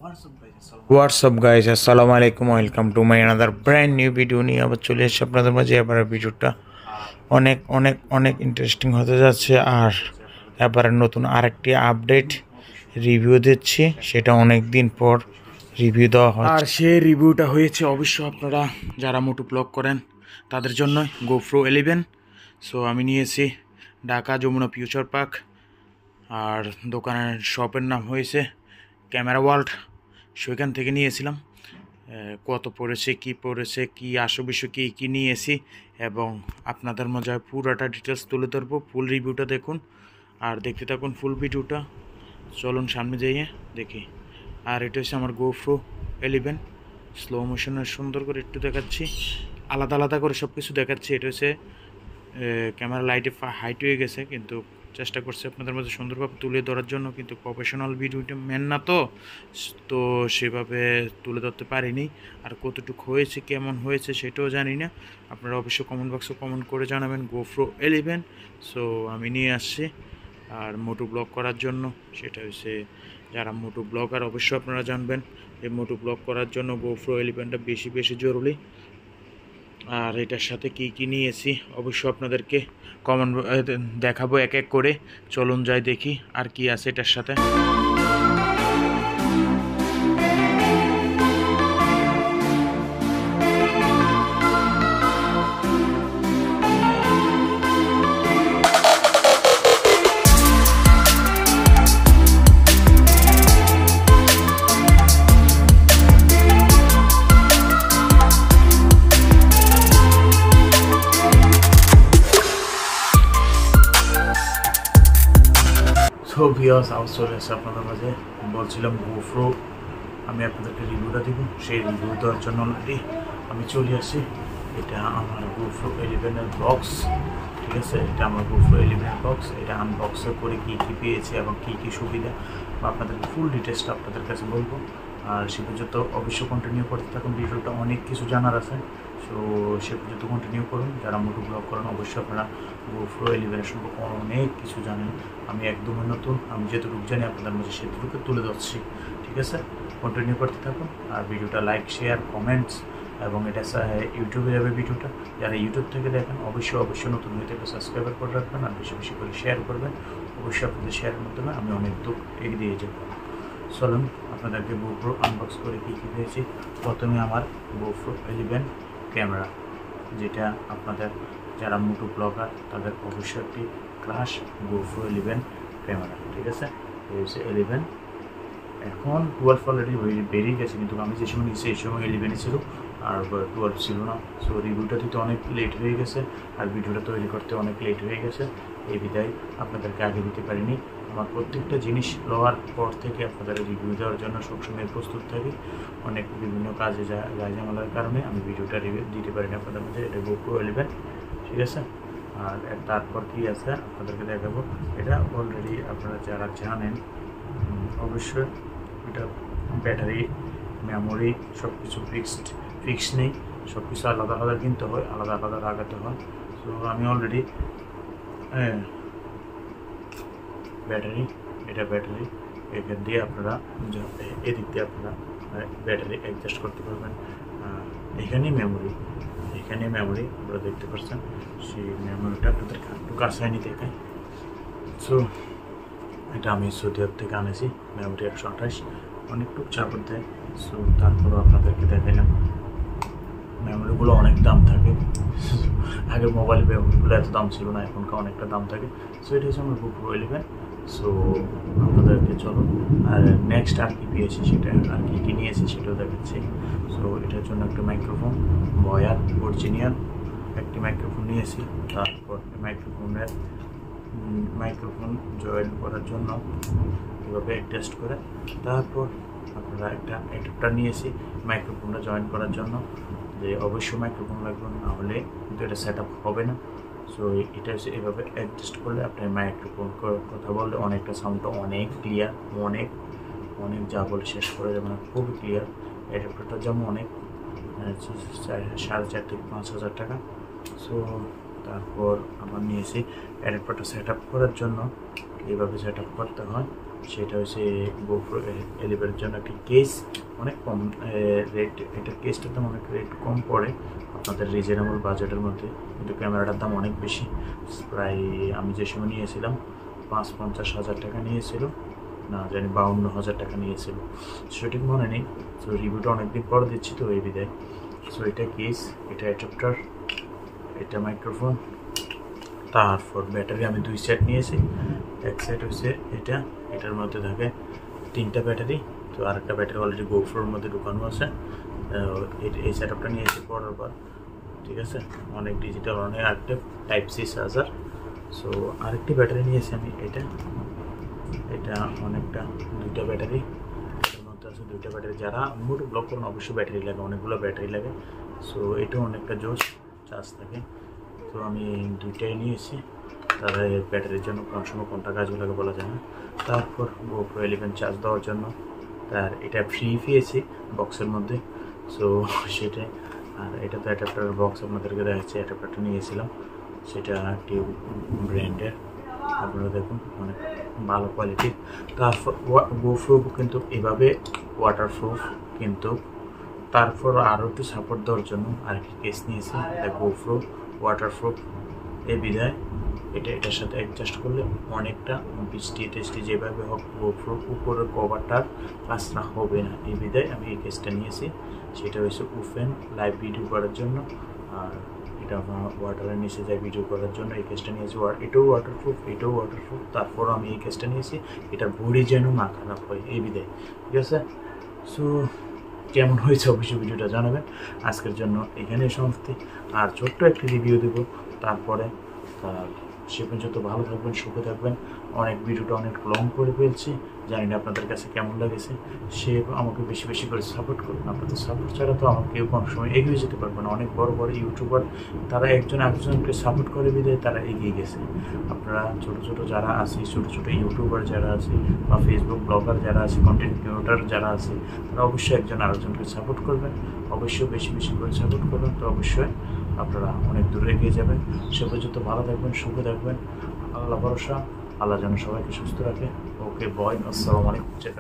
WhatsApp guys, আসসালামু আলাইকুম, welcome to my another brand new video নিয়ে আবার চলে এসেছি আপনাদের মাঝে। এবারের ভিডিওটা অনেক অনেক অনেক ইন্টারেস্টিং হতে যাচ্ছে। আর এবারে নতুন আরেকটি আপডেট রিভিউ দিচ্ছি, সেটা অনেক দিন পর রিভিউ দেওয়া হয়। আর সেই রিভিউটা হয়েছে অবশ্য আপনারা যারা মোটু ব্লগ করেন তাদের জন্যই, গোপ্রো 11। সো আমি নিয়েছি ঢাকা যমুনা ফিউচার পার্ক, আর দোকানের শপের নাম হয়েছে ক্যামেরা ওয়ার্ল্ড। সেখান থেকে নিয়েছিলাম। কত পড়েছে, কি আসল বিষয়, কী নিয়েছি, এবং আপনাদের মধ্যে পুরোটা ডিটেলস তুলে ধরবো। ফুল রিভিউটা দেখুন আর দেখতে থাকুন ফুল ভিডিওটা। চলুন সামনে যেয়ে দেখি। আর এটা হচ্ছে আমার গোপ্রো 11, স্লো মোশনে সুন্দর করে একটু দেখাচ্ছি, আলাদা আলাদা করে সব কিছু দেখাচ্ছি। এটা হচ্ছে ক্যামেরা লাইটে হাইট হয়ে গেছে, কিন্তু চেষ্টা করছি আপনাদের মধ্যে সুন্দরভাবে তুলে ধরার জন্য, কিন্তু প্রফেশনাল ভিডিওটা মেন না তো তো সেভাবে তুলে ধরতে পারিনি। আর কতটুকু হয়েছে, কেমন হয়েছে সেটাও জানি না। আপনারা অবশ্যই কমেন্ট বক্সে কমেন্ট করে জানাবেন। গোপ্রো 11 সো আমি নিয়ে আসছি। আর মোটু ব্লগ করার জন্য, সেটা হচ্ছে যারা মোটু ব্লগার অবশ্যই আপনারা জানবেন এই মোটু ব্লগ করার জন্য গোপ্রো 11টা বেশি বেশি জরুরি। আর এটার সাথে কি নিয়েছি অবশ্যই আপনাদেরকে কমেন্ট দেখাবো এক এক করে। চলুন যাই দেখি আর কি আছে এটার সাথে। সো ভিউয়ার্স, আবার চলে এসে আপনাদের মাঝে। বলছিলাম গোপ্রো আমি আপনাদেরকে রিভিউটা দিব, সেই রিভিউ দেওয়ার জন্য অলরেডি আমি চলে আসি। এটা আমার গোপ্রো 11-এর বক্স, ঠিক আছে? এটা আমার গোপ্রো 11-এর বক্স। এটা আনবক্সের করে কী পেয়েছি এবং কী সুবিধা বা আপনাদেরকে ফুল ডিটেলসটা আপনাদের কাছে বলবো। আর সে পর্যন্ত অবশ্যই কন্টিনিউ করতে থাকুন, ভিডিওটা অনেক কিছু জানার আছে। সো সে পর্যন্ত কন্টিনিউ করুন। যারা মোটু ব্লগ করেন অবশ্যই আপনারা গোপ্রো 11 সম্পর্কে অনেক কিছু জানেন। আমি একদমই নতুন, আমি যেটুকু জানি আপনাদের মধ্যে সেটুকু তুলে ধরছি, ঠিক আছে? কন্টিনিউ করতে থাকুন। আর ভিডিওটা লাইক, শেয়ার, কমেন্টস, এবং এটা ইউটিউবে যাবে ভিডিওটা। যারা ইউটিউব থেকে দেখেন অবশ্যই নতুন হয়ে থেকে সাবস্ক্রাইব করে রাখবেন আর বেশি বেশি করে শেয়ার করবেন। অবশ্যই আপনাদের শেয়ারের মাধ্যমে আমি অনেক দূর এগিয়ে যাব। চলুন আপনাদেরকে গোপ্রো আনবক্স করে কী পেয়েছি। প্রথমে আমার গোপ্রো 11 ক্যামেরা, যেটা আপনাদের যারা মোটু ব্লগার তাদের অবশ্যই একটি ক্লাস গোপ্রো 11 ক্যামেরা, ঠিক আছে? এই হচ্ছে 11। এখন 12 অলরেডি বেরিয়ে গেছে, কিন্তু আমি যে সময় নিয়েছি এই সময় 11 ছিল আর 12 ছিল না। সো রিভিউটা দিতে অনেক লেট হয়ে গেছে আর ভিডিওটা তৈরি করতে অনেক লেট হয়ে গেছে। এই বিদায় আপনাদেরকে আগে দিতে পারিনি। আমার প্রত্যেকটা জিনিস লওয়ার পর থেকে আপনাদের রিভিউ দেওয়ার জন্য সবসময় প্রস্তুত থাকি। অনেক বিভিন্ন কাজে ঝামেলার কারণে আমি ভিডিওটা রিভিউ দিতে পারিনি আপনাদের মধ্যে। এটা গোপ্রো 11, ঠিক আছে? আর তারপর কি আছে আপনাদেরকে দেখাবো। এটা অলরেডি আপনারা যারা জানেন অবশ্যই এটা ব্যাটারি, মেমোরি সব কিছু ফিক্সড নেই, সব কিছু আলাদা আলাদা কিনতে হয়, আলাদা আলাদা লাগাতে হয়। সো আমি অলরেডি ব্যাটারি, এটা ব্যাটারি, এখান দিয়ে আপনারা এদিক দিয়ে আপনারা ব্যাটারি অ্যাডজাস্ট করতে পারবেন। এখানে মেমোরি আপনারা দেখতে পাচ্ছেন। সেই মেমোরিটা আপনাদেরকে একটু কাছে নিয়ে দেখাই। সো এটা আমি সৌদি আরব থেকে আনেছি, মেমোরি 128, অনেকটুক চাপড় দেয়। সো তারপরেও আপনাদেরকে দেখাইলাম। মেমোরিগুলো অনেক দাম থাকে, আগে মোবাইল মেমোরিগুলো এত দাম ছিল না, এখনকার অনেকটা দাম থাকে। সো এটা হচ্ছে আমার গোপ্রো 11। সো আপনাদেরকে চলো আর নেক্সট আর কি পেয়েছি সেটা আর কি নিয়েছি সেটাও দেখাচ্ছি। সো এটার জন্য একটা মাইক্রোফোন বয়ার অরিজিনাল একটি মাইক্রোফোন নিয়েছি। তারপর মাইক্রোফোন জয়েন করার জন্য এভাবে অ্যাডজাস্ট করে, তারপর আপনারা একটা অ্যাডাপ্টার নিয়েছি মাইক্রোফোনটা জয়েন করার জন্য, যে অবশ্যই মাইক্রোফোন লাগবে, না হলে কিন্তু এটা সেট আপ হবে না। সো এটা হচ্ছে এভাবে অ্যাডজাস্ট করলে আপনি মাইক্রোফোন কথা বললে অনেকটা সাউন্ডটা অনেক ক্লিয়ার, অনেক যা বলে শেষ করে যাবে না, খুবই ক্লিয়ার। অ্যাডাপ্টারটার যেমন অনেক 4,500 থেকে 5,000 টাকা। সো তারপর আবার নিয়েছি অ্যাডাপ্টারটা সেট আপ করার জন্য এইভাবে সেট আপ করতে হয়। সেটা হচ্ছে GoPro 11 এর জন্য একটি কেস অনেক কম রেট, এটার কেসটার দাম অনেক রেট কম পড়ে আপনাদের রিজনেবল বাজেটের মধ্যে, কিন্তু ক্যামেরাটার দাম অনেক বেশি। প্রায় আমি যে সময় নিয়েছিলাম ৫-৫০ হাজার টাকা নিয়েছিল, না জানি ৫২,০০০ টাকা নিয়েছিল, সঠিক মনে নেই। সো রিভিউটা অনেকদিন পর দিচ্ছি তো এই বিদায়। সো এটা কেস, এটা অ্যাডাপ্টার, এটা মাইক্রোফোন, তারপর ব্যাটারি আমি 2 সেট নিয়েছি। এক সেট হচ্ছে এটা, এটার মধ্যে থাকে 3টা ব্যাটারি, তো আরেকটা ব্যাটারি অলরেডি GoProর মধ্যে ঢুকানো আছে। এই সেট আপটা নিয়েছি পরের বার, ঠিক আছে। অনেক ডিজিটাল, অনেক active, type C charger. So আরেকটি ব্যাটারি নিয়েছি আমি, এটা অনেকটা 2টা ব্যাটারি, এটার মধ্যে আছে 2টা ব্যাটারি। যারা মোট ব্লগ করেন অবশ্যই ব্যাটারি লাগে, অনেকগুলো ব্যাটারি লাগে। সো এটাও অনেকটা জোশ চার্জ থাকে। তো আমি 2টাই নিয়েছি, তারা ব্যাটারির জন্য কোন সময় কোনটা কাজে লাগে বলা যায় না। তারপর GoPro 11 চার্জ দেওয়ার জন্য, তার এটা ফ্রি পেয়েছি বক্সের মধ্যে, সো সেটাই। আর এটা তো অ্যাডাপ্টারের বক্স আপনাদেরকে দেখাচ্ছি, অ্যাডাপ্টারটা নিয়েছিলাম, সেটা টিউব ব্র্যান্ডের, আপনারা দেখুন অনেক ভালো কোয়ালিটির। তারপর GoPro কিন্তু এভাবে ওয়াটারপ্রুফ, কিন্তু তারপর আরও একটু সাপোর্ট দেওয়ার জন্য আরেকটি কেস নিয়েছি, এটা GoPro ওয়াটারপ্রুফ এই বিধায় এটার সাথে অ্যাডজাস্ট করলে অনেকটা বৃষ্টি টেস্টি যেভাবে হোক GoPro উপরের কভারটার কাজটা হবে না, এই বিধায় আমি এই কেসটা নিয়েছি। সেটা হচ্ছে ওপেন লাইভ ভিডিও করার জন্য, আর এটা ওয়াটারের নিচে যায় ভিডিও করার জন্য এই কেসটা নিয়েছি। এটাও ওয়াটারপ্রুফ, এটাও ওয়াটারপ্রুফ। তারপর আমি এই কেসটা নিয়েছি, এটা বডি যেন না খারাপ হয় এই বিধায়, ঠিক আছে। সো কেমন হয়েছে অবশ্যই ভিডিওটা জানাবেন। আজকের জন্য এখানেই সমাপ্তি, আর ছোট্ট একটি রিভিউ দেবো তারপরে। সে পর্যন্ত ভালো থাকবেন, সুখে থাকবেন। ভিডিওটা অনেক লং করে ফেলছি, জানি না আপনাদের কাছে কেমন লাগেছে। সে আমাকে বেশি বেশি করে সাপোর্ট করবেন, আপনাদের সাপোর্ট ছাড়া তো আমাকে কেউ কোনো সময় এগিয়ে যেতে পারবে না। অনেক বড় বড় ইউটিউবার তারা একজন আরেকজনকে সাপোর্ট করে বিধায় তারা এগিয়ে গেছে। আপনারা ছোটো ছোটো যারা আছে, ছোটো ছোটো ইউটিউবার যারা আছে বা ফেসবুক ব্লগার যারা আছে, কন্টেন্ট ক্রিয়েটর যারা আছে, তারা অবশ্যই একজন আরেকজনকে সাপোর্ট করবেন, অবশ্যই বেশি বেশি করে সাপোর্ট করবেন। তো অবশ্যই আপনারা অনেক দূরে এগিয়ে যাবেন। সে পর্যন্ত ভালো থাকবেন, সুখে থাকবেন। আল্লাহ ভরসা, আল্লাহ যেন সবাইকে সুস্থ রাখে। ওকে বয়, আসসালামু আলাইকুম, চেক